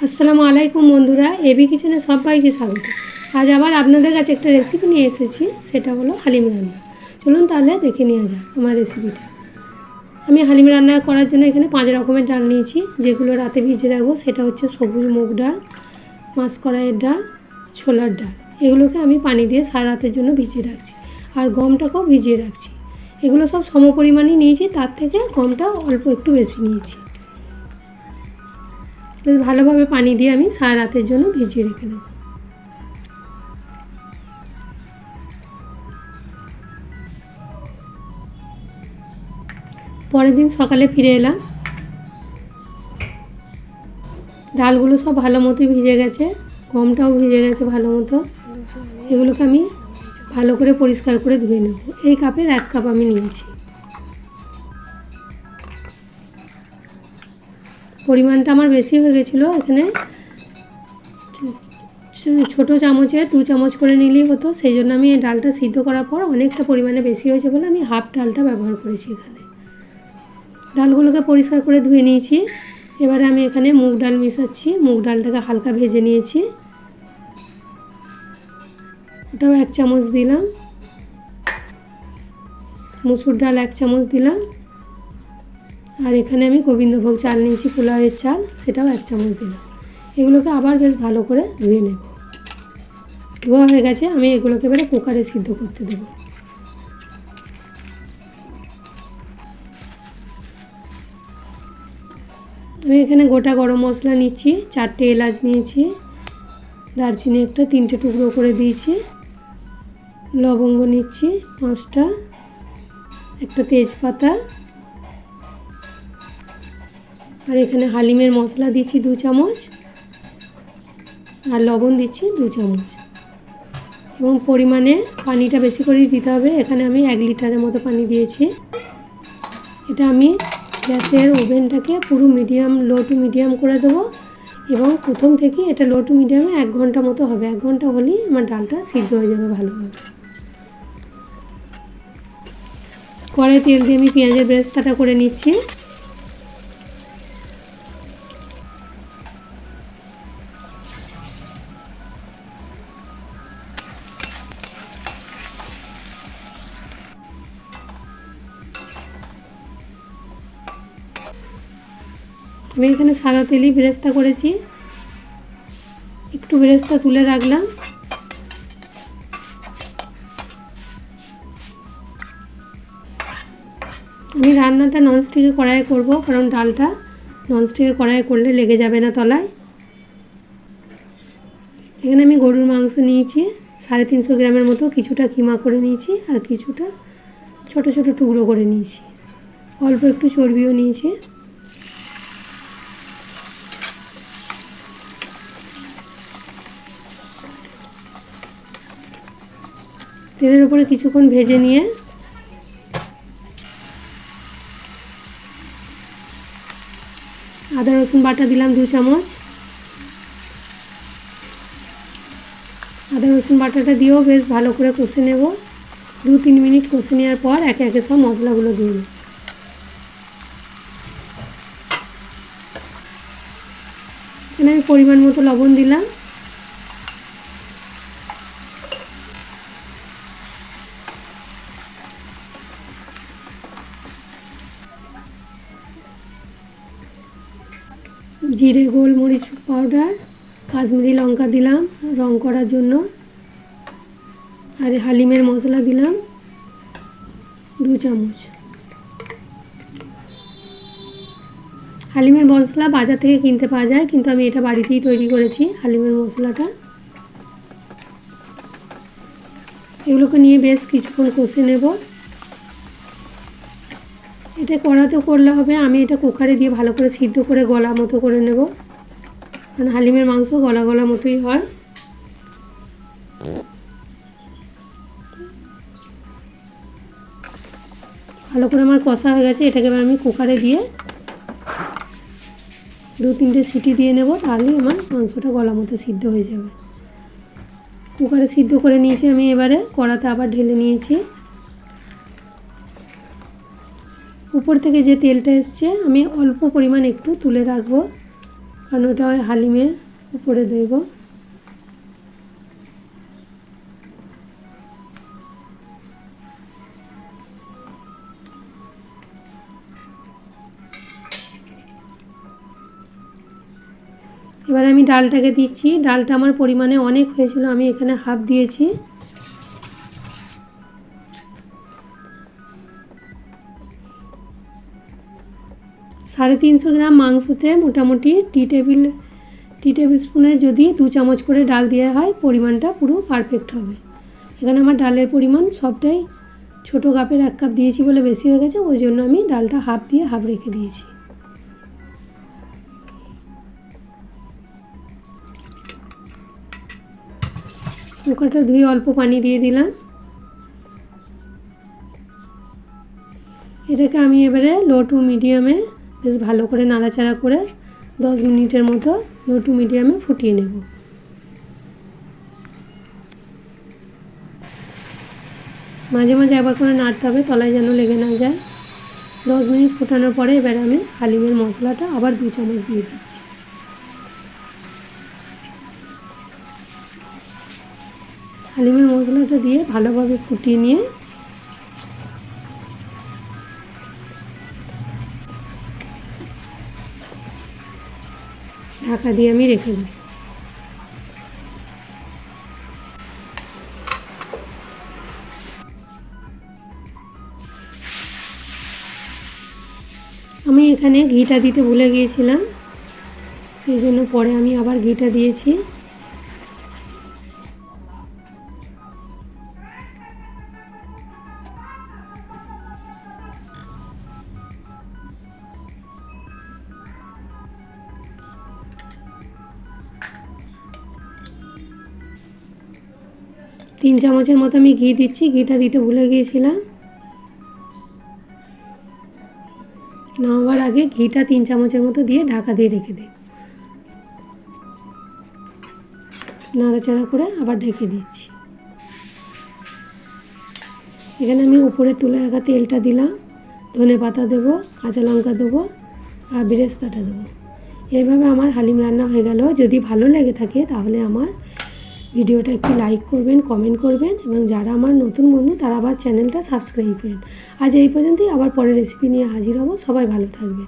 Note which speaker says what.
Speaker 1: আসসালামু আলাইকুম বন্ধুরা, এবি কিচেনে সবাইকে স্বাগত। আজ আবার আপনাদের কাছে একটা রেসিপি নিয়ে এসেছি, সেটা হলো হালিম রান্না। চলুন তাহলে দেখে নেওয়া যাক আমার রেসিপিটা। আমি হালিম রান্না করার জন্য এখানে 5 রকমের ডাল নিয়েছি, যেগুলো রাতে ভিজে রাখবো। সেটা হচ্ছে সবুজ মুগ ডাল, মাসকলাইয়ের ডাল, ছোলার ডাল। এগুলোকে আমি পানি দিয়ে সারা রাতের জন্য ভিজিয়ে রাখছি, আর গমটাকেও ভিজিয়ে রাখছি। এগুলো সব সম পরিমাণই নিয়েছি, তার থেকে গমটা অল্প একটু বেশি নিয়েছি। বেশ ভালোভাবে পানি দিয়ে আমি সারা রাতের জন্য ভিজিয়ে রেখে দেবো। পরের দিন সকালে ফিরে এলাম, ডালগুলো সব ভালো মতোই ভিজে গেছে, গমটাও ভিজে গেছে ভালো মতো। এগুলোকে আমি ভালো করে পরিষ্কার করে ধুয়ে নেব। এই কাপের 1 কাপ আমি নিয়েছি। পরিমাণটা আমার বেশি হয়ে গেছিলো, এখানে ছোটো চামচে 2 চামচ করে নিলেই হতো। সেই জন্য আমি এই ডালটা সিদ্ধ করার পর অনেকটা পরিমাণে বেশি হয়েছে বলে আমি হাফ ডালটা ব্যবহার করেছি এখানে। ডালগুলোকে পরিষ্কার করে ধুয়ে নিয়েছি। এবারে আমি এখানে মুগ ডাল মিশাচ্ছি। মুগ ডালটাকে হালকা ভেজে নিয়েছি, ওটাও 1 চামচ দিলাম। মুসুর ডাল 1 চামচ দিলাম। আর এখানে আমি গোবিন্দভোগ চাল নিয়েছি, পোলাওয়ের চাল, সেটাও 1 চামচ দিলাম। এগুলোকে আবার বেশ ভালো করে ধুয়ে নেব। ধোয়া হয়ে গেছে, আমি এগুলোকে এবারে কুকারে সিদ্ধ করতে দেব। আমি এখানে গোটা গরম মশলা নিচ্ছি, 4টে এলাচ নিয়েছি, দারচিনি একটা 3টে টুকরো করে দিয়েছি, লবঙ্গ নিচ্ছি 5টা, একটা তেজপাতা, আর এখানে হালিমের মশলা দিচ্ছি 2 চামচ, আর লবণ দিচ্ছি 2 চামচ। এবং পরিমাণে পানিটা বেশি করেই দিতে হবে। এখানে আমি 1 লিটারের মতো পানি দিয়েছি। এটা আমি গ্যাসের ওভেনটাকে পুরো লো টু মিডিয়াম করে দেবো, এবং প্রথম থেকে এটা লো টু মিডিয়ামে 1 ঘন্টা মতো হবে। 1 ঘন্টা হলেই আমার ডালটা সিদ্ধ হয়ে যাবে ভালোভাবে। কড়াই তেল দিয়ে আমি পেঁয়াজের বেরেস্তাটা করে নিচ্ছি। আমি এখানে সাদা তেলই বেরেস্তা করেছি, একটু বেরেস্তা তুলে রাখলাম। আমি রান্নাটা ননস্টিকে কড়াইয়ে করব, কারণ ডালটা ননস্টিকে কড়াইয়ে করলে লেগে যাবে না তলায়। এখানে আমি গরুর মাংস নিয়েছি 350 গ্রামের মতো, কিছুটা কিমা করে নিয়েছি আর কিছুটা ছোট ছোট টুকরো করে নিয়েছি। অল্প একটু চর্বিও নিয়েছি। তেলের উপরে কিছুক্ষণ ভেজে নিয়ে আদা রসুন বাটা দিলাম 2 চামচ। আদা রসুন বাটাটা দিয়েও বেশ ভালো করে কষে নেব। 2-3 মিনিট কষে নেওয়ার পর একে একে সব মশলাগুলো দিয়ে দেব। এখানে আমি পরিমাণ মতো লবণ দিলাম। জিরে গোলমরিচ পাউডার, কাশ্মীরি লঙ্কা দিলাম রং করার জন্য, আর হালিমের মশলা দিলাম 2 চামচ। হালিমের মশলা বাজার থেকে কিনতে পাওয়া যায়, কিন্তু আমি এটা বাড়িতেই তৈরি করেছি হালিমের মশলাটা। এগুলোকে নিয়ে বেশ কিছুক্ষণ কষে নেব। এটা কড়াতেও করলে হবে, আমি এটা কুকারে দিয়ে ভালো করে সিদ্ধ করে গলা মতো করে নেব, কারণ হালিমের মাংস গলা গলা মতোই হয়। ভালো করে আমার কষা হয়ে গেছে। এটাকে এবার আমি কুকারে দিয়ে 2-3টে সিটি দিয়ে নেব, তাহলেই আমার মাংসটা গলা মতো সিদ্ধ হয়ে যাবে। কুকারে সিদ্ধ করে নিয়েছি আমি, এবারে কড়াতে আবার ঢেলে নিয়েছি। উপর থেকে যে তেলটা এসছে আমি অল্প পরিমাণ একটু তুলে রাখবো, কারণ ওটা ওই হালিমের উপরে দেব। এবার আমি ডালটাকে দিচ্ছি। ডালটা আমার পরিমাণে অনেক হয়েছিল, আমি এখানে হাফ দিয়েছি। সাড়ে 300 গ্রাম মাংসতে মোটামুটি টি টেবিল স্পুনে যদি 2 চামচ করে ডাল দেওয়া হয় পরিমাণটা পুরো পারফেক্ট হবে। এখানে আমার ডালের পরিমাণ সবটাই ছোটো কাপের 1 কাপ দিয়েছি বলে বেশি হয়ে গেছে, ওই জন্য আমি ডালটা হাফ দিয়ে হাফ রেখে দিয়েছি। কুকারটা ধুয়ে অল্প পানি দিয়ে দিলাম। এটাকে আমি এবারে লো টু মিডিয়ামে বেশ ভালো করে নাড়াচাড়া করে 10 মিনিটের মতো লো টু মিডিয়ামে ফুটিয়ে নেব। মাঝে মাঝে একবার করে নাড়তে হবে, তলায় যেন লেগে না যায়। 10 মিনিট ফোটানোর পরে এবার আমি হালিমের মশলাটা আবার 2 চামচ দিয়ে দিচ্ছি। হালিমের মশলাটা দিয়ে ভালোভাবে ফুটিয়ে নিয়ে ঢাকা দিয়ে আমি রেখে দিই। আমি এখানে ঘিটা দিতে ভুলে গিয়েছিলাম, সেই জন্য পরে আমি আবার ঘিটা দিয়েছি। তিন চামচের মতো আমি ঘি দিচ্ছি, ঘিটা দিতে ভুলে গিয়েছিলাম। নামাবার আগে ঘিটা 3 চামচের মতো দিয়ে ঢাকা দিয়ে রেখে দিই। নাড়াচাড়া করে আবার ঢেকে দিচ্ছি। এখানে আমি উপরে তুলে রাখা তেলটা দিলাম, ধনে পাতা দেবো, কাঁচা লঙ্কা দেবো আর বেরেস্তাটা দেবো। এইভাবে আমার হালিম রান্না হয়ে গেল। যদি ভালো লেগে থাকে তাহলে আমার ভিডিওটা একটু লাইক করবেন, কমেন্ট করবেন এবং যারা আমার নতুন বন্ধু তারা আবার চ্যানেলটা সাবস্ক্রাইব করেন। আজ এই পর্যন্তই, আবার পরের রেসিপি নিয়ে হাজির হব। সবাই ভালো থাকবেন।